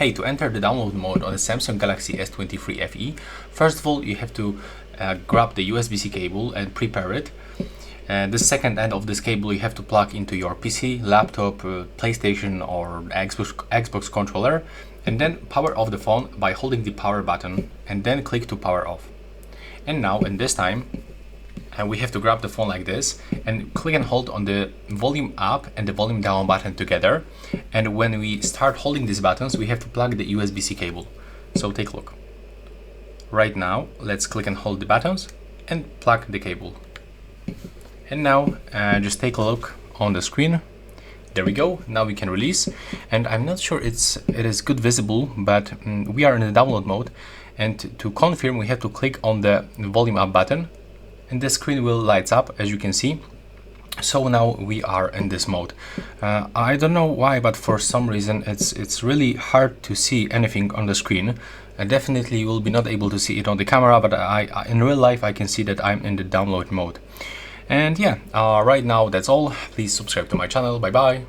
Hey, to enter the download mode on the Samsung Galaxy S23 FE, first of all you have to grab the USB-C cable and prepare it. And the second end of this cable you have to plug into your PC, laptop, PlayStation or Xbox controller, and then power off the phone by holding the power button and then click to power off. And now in this time we have to grab the phone like this and click and hold on the volume up and the volume down button together. And when we start holding these buttons, we have to plug the USB-C cable. So take a look. Right now, let's click and hold the buttons and plug the cable. And now just take a look on the screen. There we go. Now we can release. And I'm not sure it is good visible, but we are in the download mode. And to confirm, we have to click on the volume up button. And the screen will lights up, as you can see. So now we are in this mode. I don't know why, but for some reason it's really hard to see anything on the screen. Definitely you will be not able to see it on the camera, but in real life I can see that I'm in the download mode. And yeah, right now that's all. Please subscribe to my channel. Bye bye.